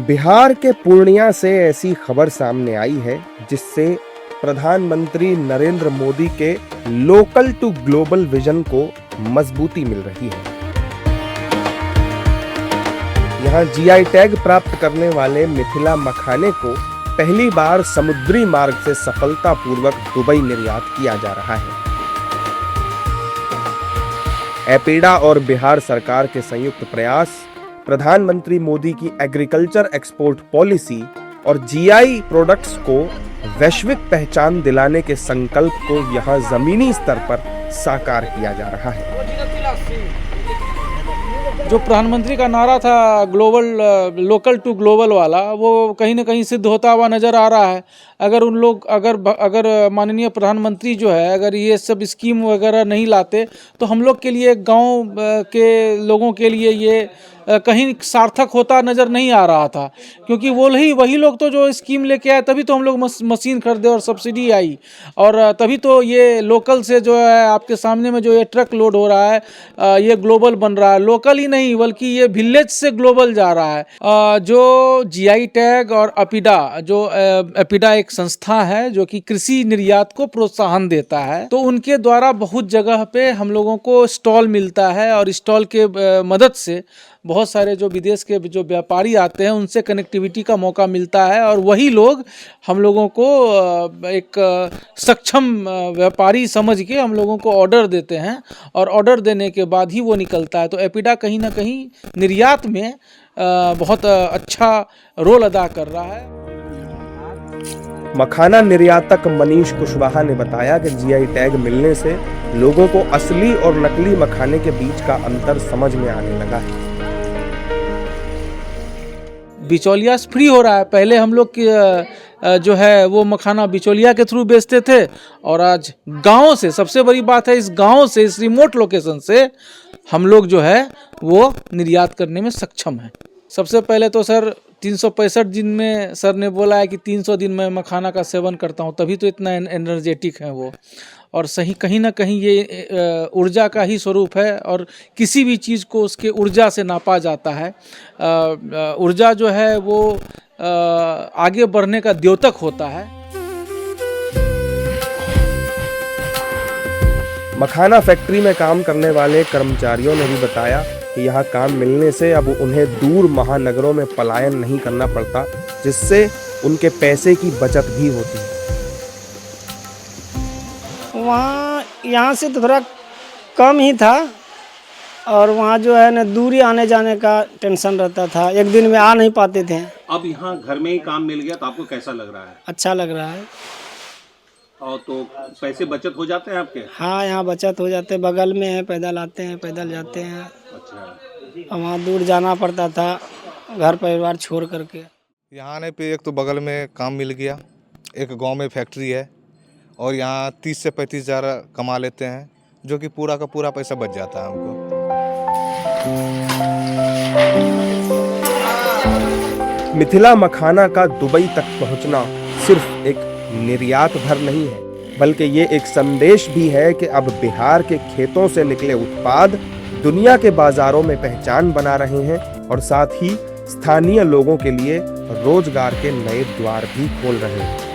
बिहार के पूर्णिया से ऐसी खबर सामने आई है जिससे प्रधानमंत्री नरेंद्र मोदी के लोकल टू ग्लोबल विजन को मजबूती मिल रही है। यहां जीआई टैग प्राप्त करने वाले मिथिला मखाने को पहली बार समुद्री मार्ग से सफलतापूर्वक दुबई निर्यात किया जा रहा है। एपीडा और बिहार सरकार के संयुक्त प्रयास, प्रधानमंत्री मोदी की एग्रीकल्चर एक्सपोर्ट पॉलिसी और जीआई प्रोडक्ट्स को वैश्विक पहचान दिलाने के संकल्प को यहां जमीनी स्तर पर साकार किया जा रहा है। जो प्रधानमंत्री का नारा था लोकल टू ग्लोबल वाला, वो कहीं ना कहीं सिद्ध होता हुआ नज़र आ रहा है। अगर माननीय प्रधानमंत्री जो है अगर ये सब स्कीम वगैरह नहीं लाते तो हम लोग के लिए, गांव के लोगों के लिए ये कहीं सार्थक होता नज़र नहीं आ रहा था, क्योंकि वही लोग तो जो स्कीम लेके आए तभी तो हम लोग मशीन खरीदे और सब्सिडी आई, और तभी तो ये लोकल से जो है आपके सामने में जो ये ट्रक लोड हो रहा है ये ग्लोबल बन रहा है। लोकल ही नहीं बल्कि ये विलेज से ग्लोबल जा रहा है। जो जीआई टैग और एपीडा एक संस्था है जो कि कृषि निर्यात को प्रोत्साहन देता है, तो उनके द्वारा बहुत जगह पे हम लोगों को स्टॉल मिलता है और स्टॉल के मदद से बहुत सारे जो विदेश के जो व्यापारी आते हैं उनसे कनेक्टिविटी का मौका मिलता है, और वही लोग हम लोगों को एक सक्षम व्यापारी समझ के हम लोगों को ऑर्डर देते हैं, और ऑर्डर देने के बाद ही वो निकलता है। तो एपीडा कहीं ना कहीं निर्यात में बहुत अच्छा रोल अदा कर रहा है। मखाना निर्यातक मनीष कुशवाहा ने बताया कि जीआई टैग मिलने से लोगों को असली और नकली मखाने के बीच का अंतर समझ में आने लगा है। बिचौलिया फ्री हो रहा है। पहले हम लोग जो है वो मखाना बिचौलिया के थ्रू बेचते थे, और आज गांव से, सबसे बड़ी बात है, इस गांव से, इस रिमोट लोकेशन से हम लोग जो है वो निर्यात करने में सक्षम है। सबसे पहले तो सर 365 दिन में सर ने बोला है कि 300 दिन में मखाना का सेवन करता हूँ, तभी तो इतना एनर्जेटिक है वो। और सही कहीं ना कहीं ये ऊर्जा का ही स्वरूप है, और किसी भी चीज़ को उसके ऊर्जा से नापा जाता है। ऊर्जा जो है वो आगे बढ़ने का द्योतक होता है। मखाना फैक्ट्री में काम करने वाले कर्मचारियों ने भी बताया कि यहाँ काम मिलने से अब उन्हें दूर महानगरों में पलायन नहीं करना पड़ता, जिससे उनके पैसे की बचत भी होती है। यहाँ से तो थोड़ा कम ही था, और वहाँ जो है ना दूरी आने जाने का टेंशन रहता था, एक दिन में आ नहीं पाते थे। अब यहाँ घर में ही काम मिल गया तो आपको कैसा लग रहा है? अच्छा लग रहा है। और तो पैसे बचत हो जाते हैं आपके? हाँ, यहाँ बचत हो जाते, बगल में है, पैदल आते हैं, पैदल जाते हैं। अच्छा। वहाँ दूर जाना पड़ता था घर परिवार छोड़ करके। यहाँ आने पे एक तो बगल में काम मिल गया, एक गांव में फैक्ट्री है, और यहाँ 30 से 35 हज़ार कमा लेते हैं, जो कि पूरा का पूरा पैसा बच जाता है हमको। मिथिला मखाना का दुबई तक पहुंचना सिर्फ एक निर्यात भर नहीं है, बल्कि ये एक संदेश भी है कि अब बिहार के खेतों से निकले उत्पाद दुनिया के बाजारों में पहचान बना रहे हैं, और साथ ही स्थानीय लोगों के लिए रोजगार के नए द्वार भी खोल रहे हैं।